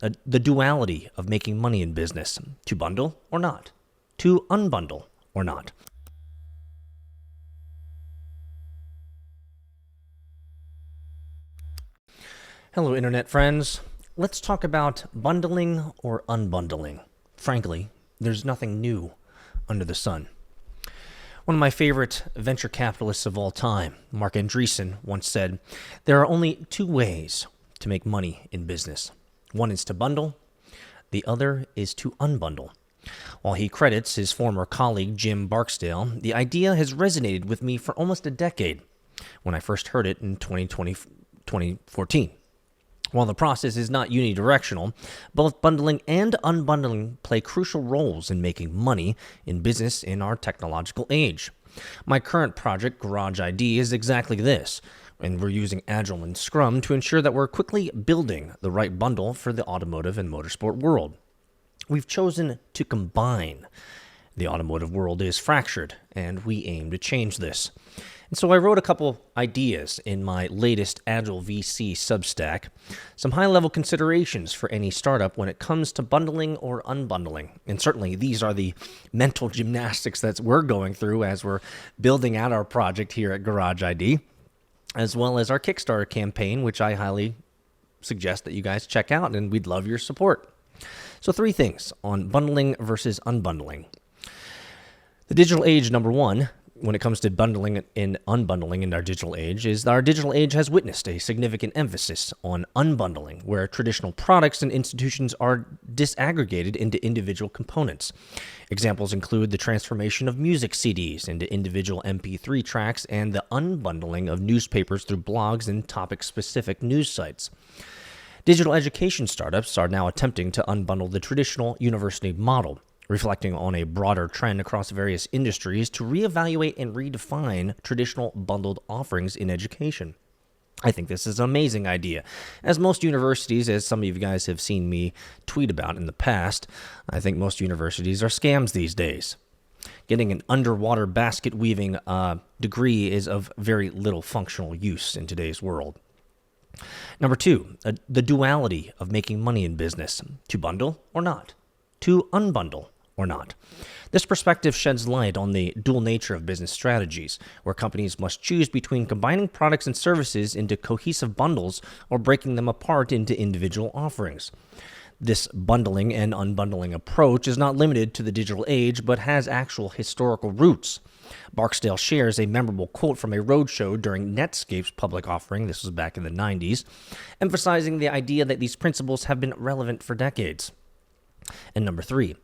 the duality of making money in business, to bundle or not, to unbundle or not. Hello, Internet friends. Let's talk about bundling or unbundling. Frankly, there's nothing new under the sun. One of my favorite venture capitalists of all time, Marc Andreessen, once said, "There are only two ways to make money in business. One is to bundle, the other is to unbundle." While he credits his former colleague Jim Barksdale, the idea has resonated with me for almost a decade when I first heard it in 2014. While the process is not unidirectional, both bundling and unbundling play crucial roles in making money in business in our technological age. My current project, Garage ID, is exactly this, and we're using Agile and Scrum to ensure that we're quickly building the right bundle for the automotive and motorsport world. We've chosen to combine. The automotive world is fractured, and we aim to change this. And so I wrote a couple ideas in my latest Agile VC Substack, some high-level considerations for any startup when it comes to bundling or unbundling. And certainly these are the mental gymnastics that we're going through as we're building out our project here at Garage ID, as well as our Kickstarter campaign, which I highly suggest that you guys check out, and we'd love your support. So 3 things on bundling versus unbundling. The digital age, number 1, when it comes to bundling and unbundling in our digital age, is that our digital age has witnessed a significant emphasis on unbundling, where traditional products and institutions are disaggregated into individual components. Examples include the transformation of music CDs into individual MP3 tracks and the unbundling of newspapers through blogs and topic-specific news sites. Digital education startups are now attempting to unbundle the traditional university model, reflecting on a broader trend across various industries to reevaluate and redefine traditional bundled offerings in education. I think this is an amazing idea. As most universities, as some of you guys have seen me tweet about in the past, I think most universities are scams these days. Getting an underwater basket weaving degree is of very little functional use in today's world. Number 2, the duality of making money in business, to bundle or not, to unbundle or not. This perspective sheds light on the dual nature of business strategies, where companies must choose between combining products and services into cohesive bundles or breaking them apart into individual offerings. This bundling and unbundling approach is not limited to the digital age, but has actual historical roots. Barksdale shares a memorable quote from a roadshow during Netscape's public offering, this was back in the 90s, emphasizing the idea that these principles have been relevant for decades. And number 3,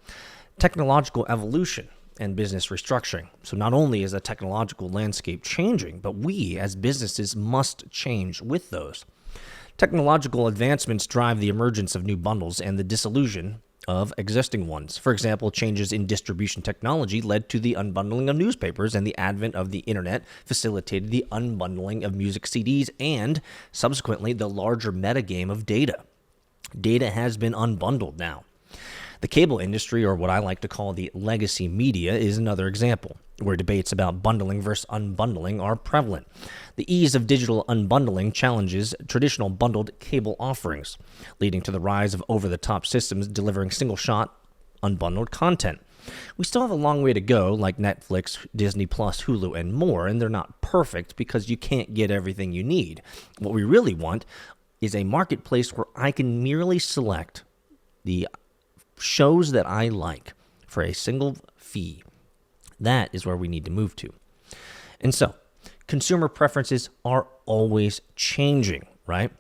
technological evolution and business restructuring. So not only is the technological landscape changing, but we as businesses must change with those. Technological advancements drive the emergence of new bundles and the dissolution of existing ones. For example, changes in distribution technology led to the unbundling of newspapers, and the advent of the internet facilitated the unbundling of music CDs and, subsequently, the larger metagame of data. Data has been unbundled now. The cable industry, or what I like to call the legacy media, is another example, where debates about bundling versus unbundling are prevalent. The ease of digital unbundling challenges traditional bundled cable offerings, leading to the rise of over-the-top systems delivering single-shot, unbundled content. We still have a long way to go, like Netflix, Disney+, Hulu, and more, and they're not perfect because you can't get everything you need. What we really want is a marketplace where I can merely select the shows that I like for a single fee. That is where we need to move to. And so, consumer preferences are always changing, right?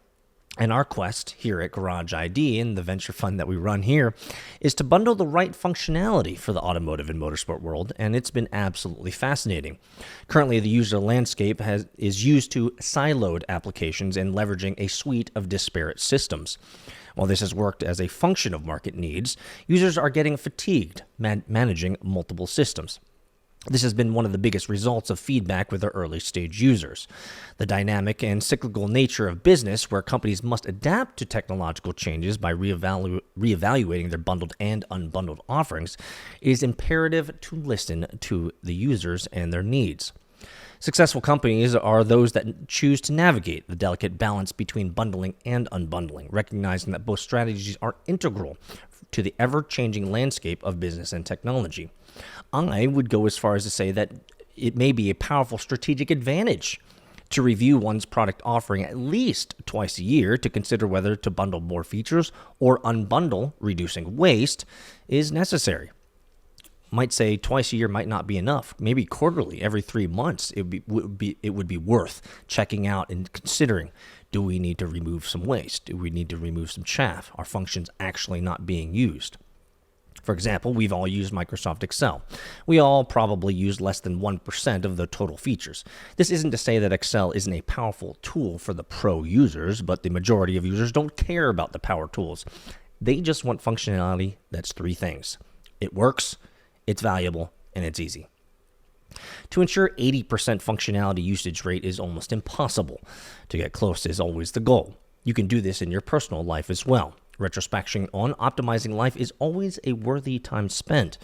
And our quest here at Garage ID and the venture fund that we run here is to bundle the right functionality for the automotive and motorsport world, and it's been absolutely fascinating. Currently, the user landscape is used to siloed applications and leveraging a suite of disparate systems. While this has worked as a function of market needs, users are getting fatigued managing multiple systems. This has been one of the biggest results of feedback with our early-stage users. The dynamic and cyclical nature of business, where companies must adapt to technological changes by reevaluating their bundled and unbundled offerings, is imperative to listen to the users and their needs. Successful companies are those that choose to navigate the delicate balance between bundling and unbundling, recognizing that both strategies are integral to the ever-changing landscape of business and technology. I would go as far as to say that it may be a powerful strategic advantage to review one's product offering at least twice a year to consider whether to bundle more features or unbundle, reducing waste, is necessary. Might say twice a year might not be enough. Maybe quarterly, every 3 months, it would be worth checking out and considering, do we need to remove some waste? Do we need to remove some chaff? Are functions actually not being used? For example, we've all used Microsoft Excel. We all probably use less than 1% of the total features. This isn't to say that Excel isn't a powerful tool for the pro users, but the majority of users don't care about the power tools. They just want functionality that's 3 things. It works, it's valuable, and it's easy. To ensure 80% functionality usage rate is almost impossible. To get close is always the goal. You can do this in your personal life as well. Retrospection on optimizing life is always a worthy time spent.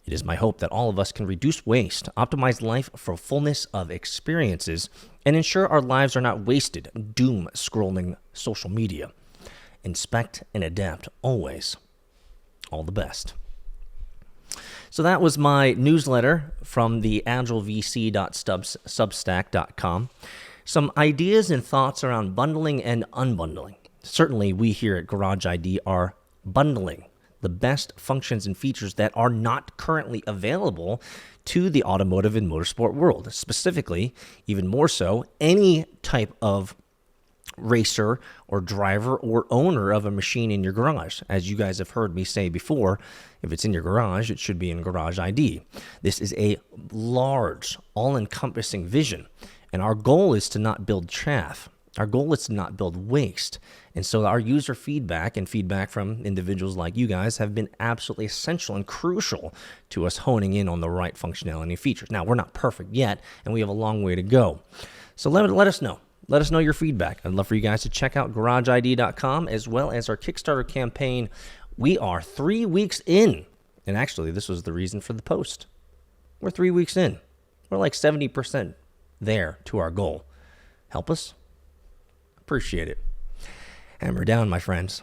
It is my hope that all of us can reduce waste, optimize life for fullness of experiences, and ensure our lives are not wasted doom scrolling social media. Inspect and adapt always. All the best. So that was my newsletter from the agilevc.substack.com. Some ideas and thoughts around bundling and unbundling. Certainly, we here at Garage ID are bundling the best functions and features that are not currently available to the automotive and motorsport world. Specifically, even more so, any type of racer or driver or owner of a machine in your garage. As you guys have heard me say before, if it's in your garage, it should be in Garage ID. This is a large, all-encompassing vision, and our goal is to not build chaff. Our goal is to not build waste. And so our user feedback and feedback from individuals like you guys have been absolutely essential and crucial to us honing in on the right functionality and features. Now, we're not perfect yet, and we have a long way to go. So let us know. Let us know your feedback. I'd love for you guys to check out GarageID.com as well as our Kickstarter campaign. We are 3 weeks in. And actually, this was the reason for the post. We're 3 weeks in. We're like 70% there to our goal. Help us? Appreciate it. Hammer down, my friends.